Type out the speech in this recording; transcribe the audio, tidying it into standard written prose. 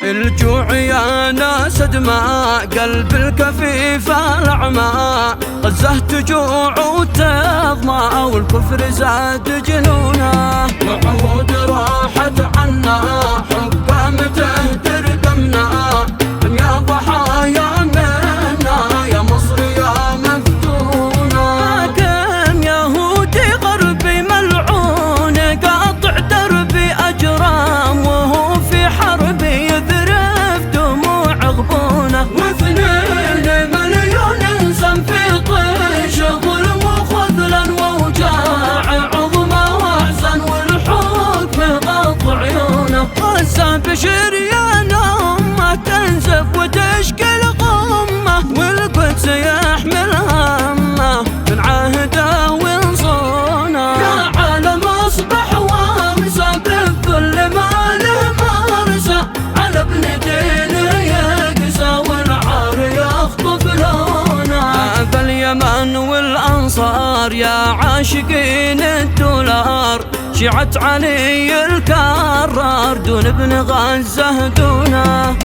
الجوع يا ناس دماء، قلب الكفيف الأعمى، غزة تجوع وتظمى، والكفر زاد جنونه، وعهود راحت عنا، حكام تهدر دمنا، يا ضحايا منا، يا مصر يا مفتونة. حاكم يهودي غربي ملعون، قاطع دربي أجرام، وهو في حربي يذرف دموع غبونه، واثنين مليون انسان في طيش ظلم وخذلا ووجاع عظمى واحزان، والحكم غض عيونه. غزة بشريان امه تنزف وتشكي الغمه، والقدس يحمل همه من عهده وينصونه. يا عالم اصبح وامسى بالذل ما له مرسى، على ابن دينه يقسى والعار يخطف لونه. فاليمن والانصار يا عاشقين الدولار، شيعة علي الكرار دون ابن غزة دونه.